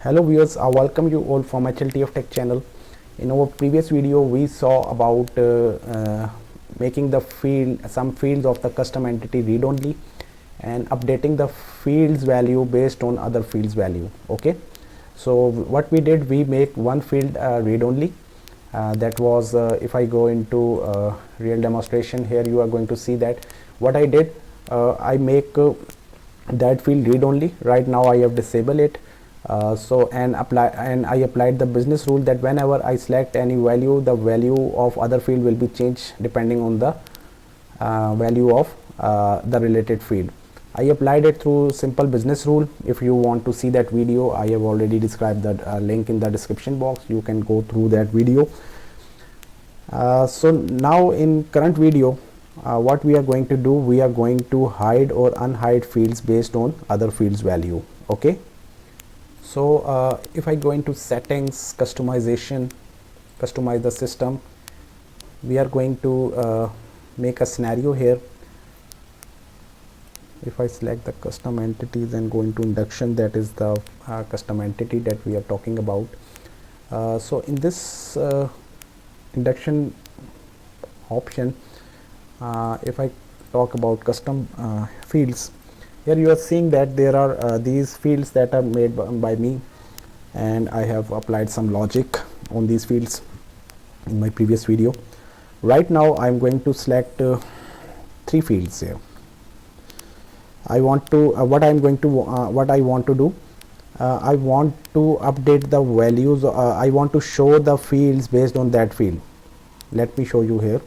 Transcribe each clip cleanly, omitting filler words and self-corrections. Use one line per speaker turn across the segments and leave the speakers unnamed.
Hello viewers, welcome you all from HLTF Tech channel. In our previous video we saw about making the some fields of the custom entity read only and updating the fields value based on other fields value. Okay, so what we did, we make one field read only. That was if I go into real demonstration here, you are going to see that what I did, I make that field read only. Right now I have disabled it. And I applied the business rule that whenever I select any value, the value of other field will be changed depending on the value of the related field. I applied it through simple business rule. If you want to see that video, I have already described that link in the description box. You can go through that video. So now in current video, what we are going to do, we are going to hide or unhide fields based on other fields value. Okay. So if I go into settings, customization, customize the system, we are going to make a scenario here. If I select the custom entities and go into induction, that is the custom entity that we are talking about. So in this induction option, if I talk about custom fields, here you are seeing that there are these fields that are made by me, and I have applied some logic on these fields in my previous video. Right now I am going to select three fields here. I want to what I want to do, I want to update the values. I want to show the fields based on that field. Let me show you here.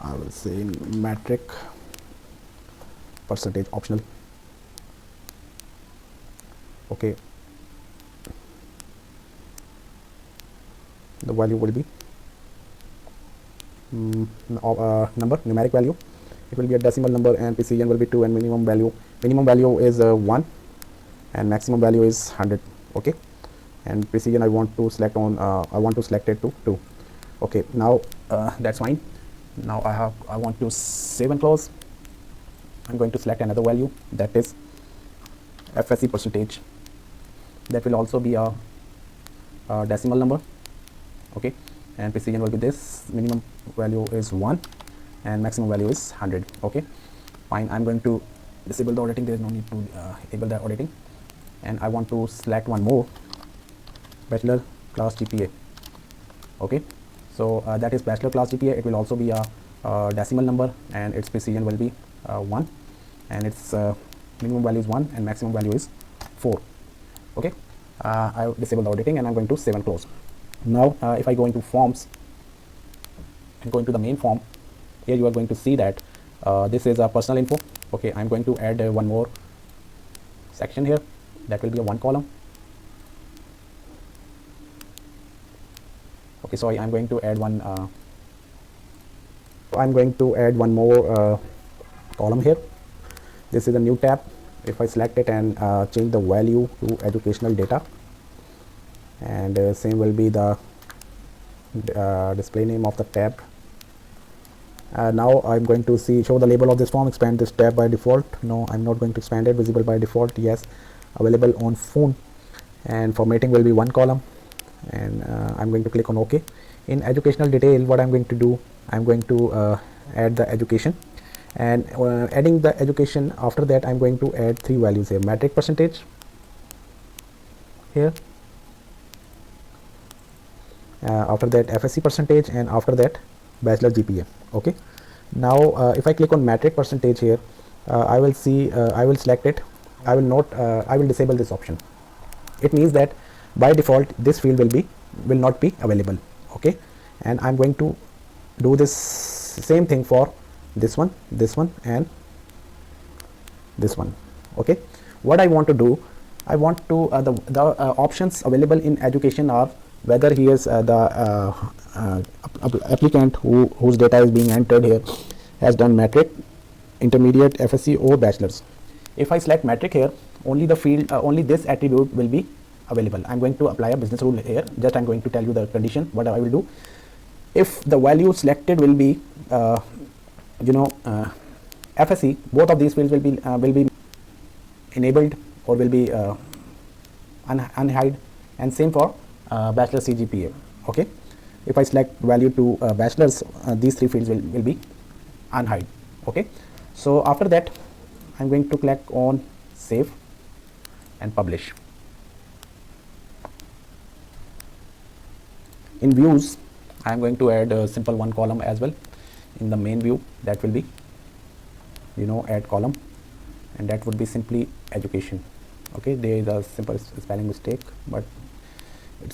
I will say in metric percentage optional. Okay, the value will be number, numeric value. It will be a decimal number, and precision will be 2, and minimum value is 1, and maximum value is 100. Okay, and precision I want to select it to 2. Okay, now that's fine. Now I want to save and close. I'm going to select another value, that is FSC percentage. That will also be a decimal number. Okay, and precision will be this. Minimum value is 1, and maximum value is 100. Okay, fine. I'm going to disable the auditing. There is no need to enable the auditing, and I want to select one more, bachelor class GPA. Okay, so that is bachelor class GPA. It will also be a decimal number, and its precision will be 1, and its minimum value is 1, and maximum value is 4. Okay, I disable the auditing, and I'm going to save and close. Now if I go into forms and go into the main form, here you are going to see that this is a personal info. Okay, I'm going to add one more section here. That will be a one column. Okay, sorry, I'm going to add one more column here. This is a new tab. If I select it and change the value to educational data, and same will be the display name of the tab. Now I'm going to show the label of this form. Expand this tab by default. No, I'm not going to expand it. Visible by default, yes. Available on phone, and formatting will be one column, and I'm going to click on OK. In educational detail, what I'm going to do, I'm going to add the education, and adding the education, after that I'm going to add three values here. Metric percentage here, after that FSC percentage, and after that bachelor GPA. Okay, now if I click on metric percentage here, I will see I will select it. I will disable this option. It means that by default this field will not be available. Okay, and I'm going to do this same thing for this one, and this one. Okay, what I want to do, I want to the options available in education are whether he is the applicant whose data is being entered here has done metric, intermediate, FSC, or bachelor's. If I select metric here, only the field only this attribute will be available. I'm going to apply a business rule here. Just I'm going to tell you the condition. What I will do, if the value selected will be FSC, both of these fields will be enabled or will be unhide, and same for bachelor CGPA. Okay, if I select value to bachelor's, these three fields will be unhide. Okay, so after that I'm going to click on save and publish. In views, I am going to add a simple one column as well in the main view. That will be, add column, and that would be simply education. Okay, there is a simple spelling mistake, but it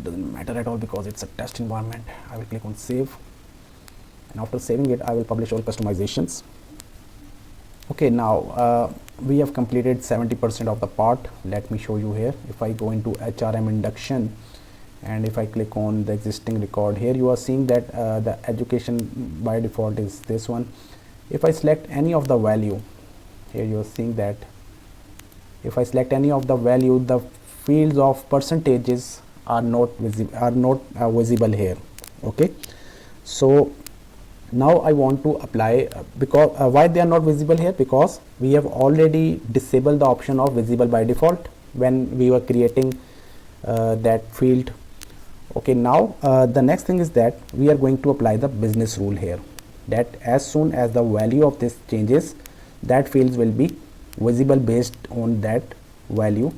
doesn't matter at all because it's a test environment. I will click on save, and after saving it, I will publish all customizations. Okay, now we have completed 70% of the part. Let me show you here. If I go into HRM induction, and if I click on the existing record, here you are seeing that the education by default is this one. If I select any of the value, here you are seeing that if I select any of the value, the fields of percentages are not visible here. Okay, so now I want to apply because why they are not visible here, because we have already disabled the option of visible by default when we were creating that field. Okay, now the next thing is that we are going to apply the business rule here, that as soon as the value of this changes, that fields will be visible based on that value,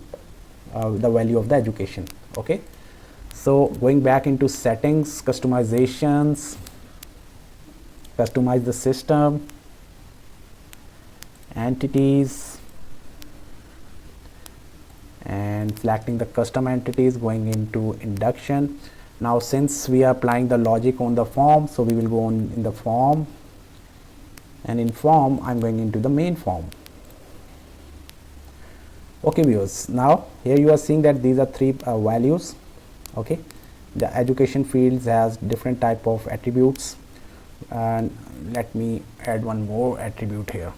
the value of the education. Okay, so going back into settings, customizations, customize the system, entities, and selecting the custom entities, going into induction. Now since we are applying the logic on the form, so we will go on in the form, and in form I'm going into the main form. Okay viewers, now here you are seeing that these are three values. Okay, the education fields has different type of attributes, and let me add one more attribute here.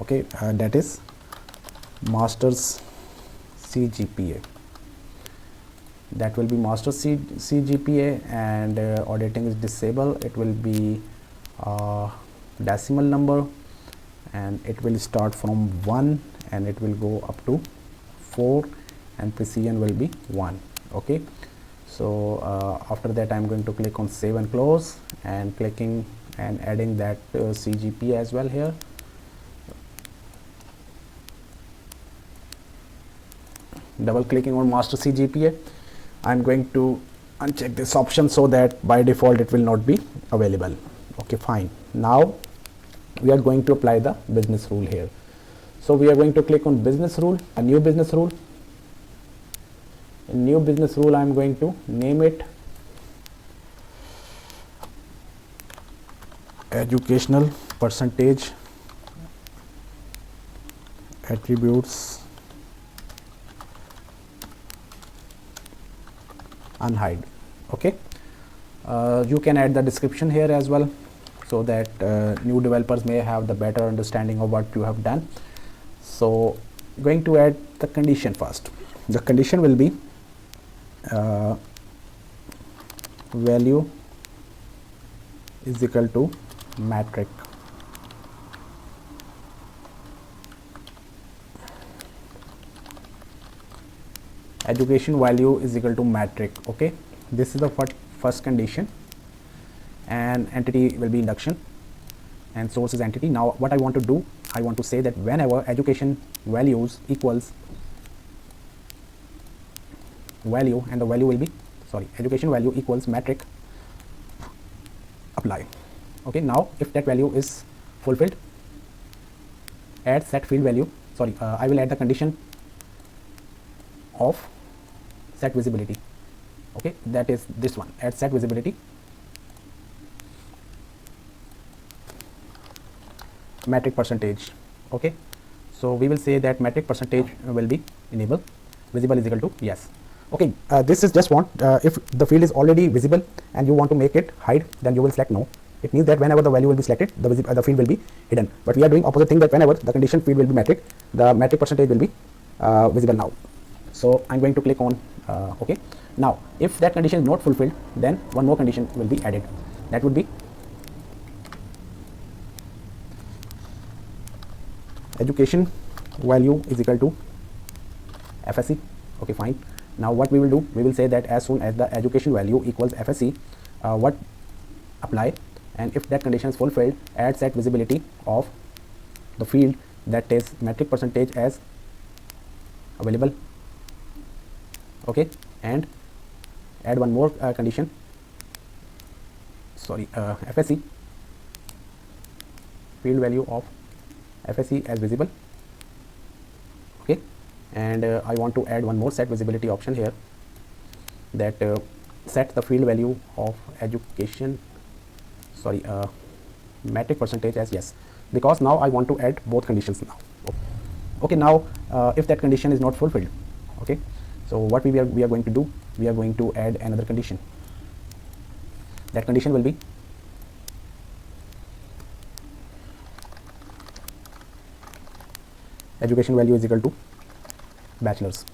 Okay, that is master's CGPA. That will be master CGPA, and auditing is disabled. It will be decimal number, and it will start from 1 and it will go up to 4, and precision will be 1. Okay, so after that I'm going to click on save and close, and clicking and adding that CGPA as well here. Double clicking on master CGPA, I'm going to uncheck this option so that by default it will not be available. Okay, fine. Now we are going to apply the business rule here. So we are going to click on business rule, a new business rule. In new business rule, I'm going to name it educational percentage attributes unhide. Okay, you can add the description here as well, so that new developers may have the better understanding of what you have done. So going to add the condition first. The condition will be value is equal to metric. Education value is equal to metric. Okay, this is the first condition, and entity will be induction and source is entity. Now what I want to do, I want to say that whenever education values equals value, and the value will be education value equals metric, apply. Okay, now if that value is fulfilled, add set field value. I will add the condition of set visibility. Okay, that is this one, add set visibility metric percentage. Okay, so we will say that metric percentage will be enabled, visible is equal to yes. Okay, this is just want if the field is already visible and you want to make it hide, then you will select no. It means that whenever the value will be selected, the field will be hidden. But we are doing opposite thing, that whenever the condition field will be metric, the metric percentage will be visible now. So I'm going to click on okay. Now if that condition is not fulfilled, then one more condition will be added. That would be education value is equal to FSC. Okay, fine. Now what we will do, we will say that as soon as the education value equals FSC, what apply, and if that condition is fulfilled, add set visibility of the field that is metric percentage as available. Okay, and add one more condition, sorry, FSC, field value of FSC as visible. Okay, and I want to add one more set visibility option here, that set the field value of education, sorry, metric percentage as yes, because now I want to add both conditions now. Okay, now if that condition is not fulfilled, okay, so what we are going to do, we are going to add another condition. That condition will be education value is equal to bachelor's.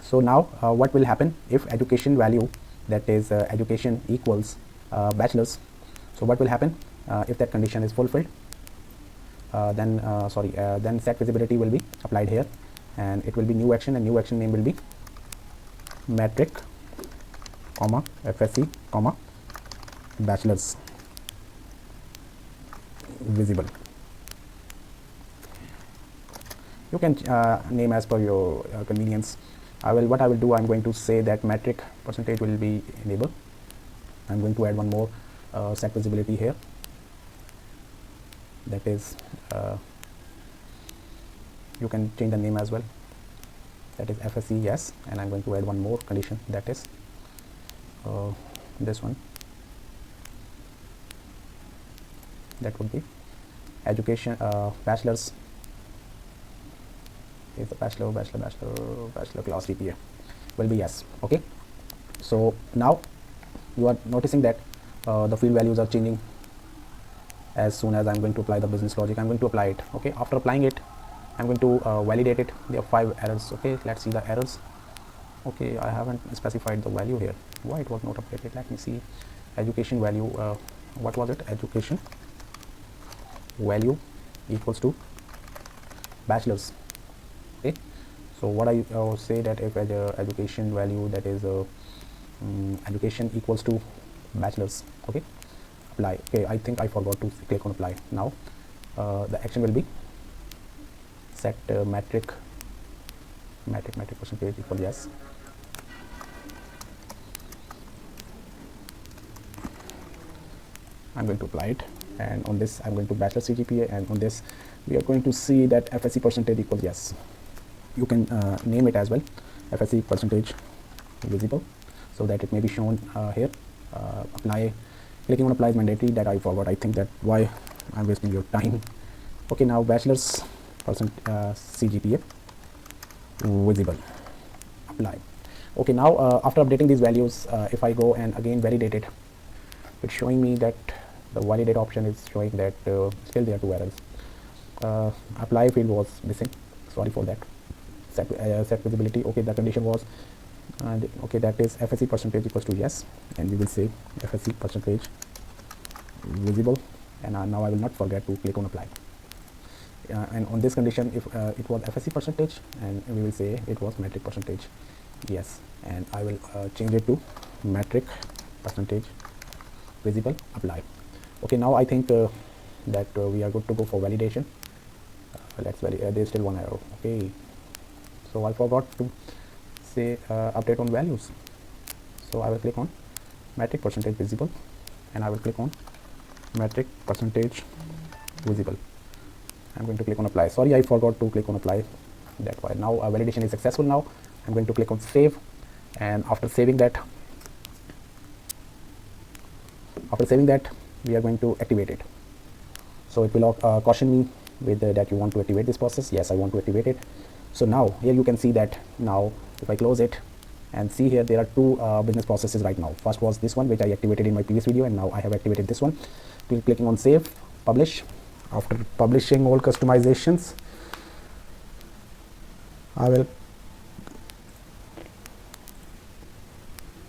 So now what will happen if education value, that is education equals bachelor's? So what will happen if that condition is fulfilled? Then set visibility will be applied here, and it will be new action, and new action name will be metric, comma FSC, comma bachelor's visible. You can name as per your convenience. What I will do, I'm going to say that metric percentage will be enabled. I'm going to add one more set visibility here, that is you can change the name as well, that is FSC yes, and I'm going to add one more condition, that is this one, that would be education bachelor's is the bachelor class GPA will be yes. Okay, so now you are noticing that the field values are changing as soon as I'm going to apply the business logic. I'm going to apply it. Okay, after applying it, I'm going to validate it. There are 5 errors. Okay, let's see the errors. Okay, I haven't specified the value here. Why it was not updated? Let me see. Education value, what was it? Education value equals to bachelor's. Okay, so what I say that if education value, that is education equals to bachelor's. Okay, apply. Okay, I think I forgot to click on apply. Now the action will be set metric percentage equal yes. I'm going to apply it, and on this I'm going to bachelor CGPA, and on this we are going to see that FSC percentage equals yes. You can name it as well, FSC percentage visible, so that it may be shown here. Apply, clicking on apply is mandatory. That I forgot. I think that why I'm wasting your time. Okay, now bachelor's CGPA visible, apply. Okay, now after updating these values, if I go and again validate it, it's showing me that the validate option is showing that still there are 2 errors. Apply field was missing, sorry for that. Set visibility, okay, the condition was okay, that is FSC percentage equals to yes, and we will say FSC percentage visible, and now I will not forget to click on apply. And on this condition, if it was FSC percentage, and we will say it was metric percentage yes, and I will change it to metric percentage visible, apply. Okay, now I think that we are good to go for validation. Let's validate. There's still 1 error. Okay, so I forgot to say update on values, so I will click on metric percentage visible, and I will click on metric percentage visible. I'm going to click on apply. Sorry, I forgot to click on apply. That's why. Now our validation is successful. Now I'm going to click on save, and after saving that, we are going to activate it. So it will caution me with that you want to activate this process. Yes, I want to activate it. So now here you can see that now if I close it and see here, there are 2 business processes right now. First was this one which I activated in my previous video, and now I have activated this one. Clicking on save, publish. After publishing all customizations, I will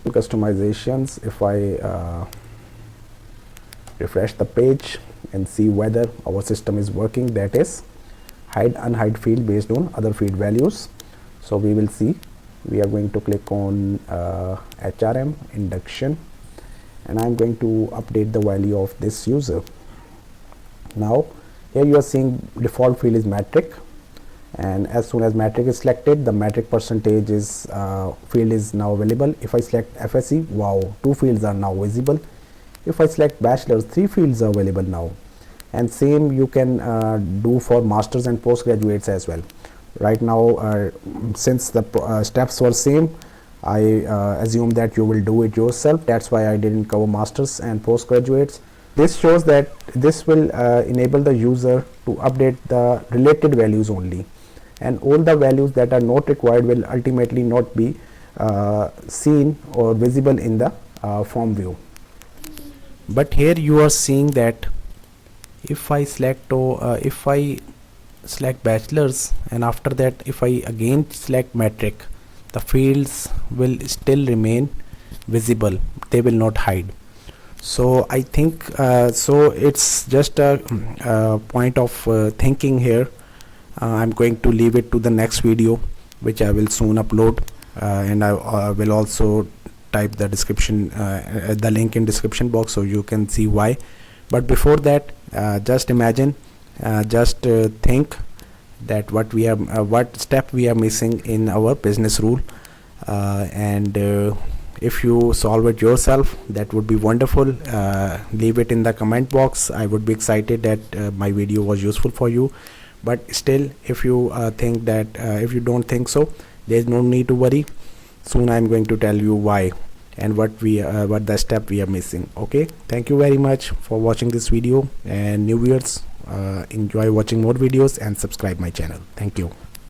customizations. If I refresh the page and see whether our system is working, that is hide unhide field based on other field values. So we will see we are going to click on HRM induction, and I'm going to update the value of this user. Now here you are seeing default field is metric, and as soon as metric is selected, the metric percentage is field is now available. If I select FSE, wow, 2 fields are now visible. If I select bachelor's, 3 fields are available now. And same you can do for masters and postgraduates as well. Right now, since the steps were same, I assume that you will do it yourself. That's why I didn't cover masters and postgraduates. This shows that this will enable the user to update the related values only, and all the values that are not required will ultimately not be seen or visible in the form view. But here you are seeing that if I select bachelor's, and after that if I again select metric, the fields will still remain visible, they will not hide. So I think so it's just a point of thinking here. I'm going to leave it to the next video, which I will soon upload, and I will also type the description, the link in description box, so you can see why. But before that, just imagine, think that what step we are missing in our business rule, and if you solve it yourself, that would be wonderful. Leave it in the comment box. I would be excited that my video was useful for you. But still, if you think that if you don't think so, there is no need to worry. Soon I'm going to tell you why and what the step we are missing. Okay, thank you very much for watching this video, and new viewers, enjoy watching more videos and subscribe my channel. Thank you.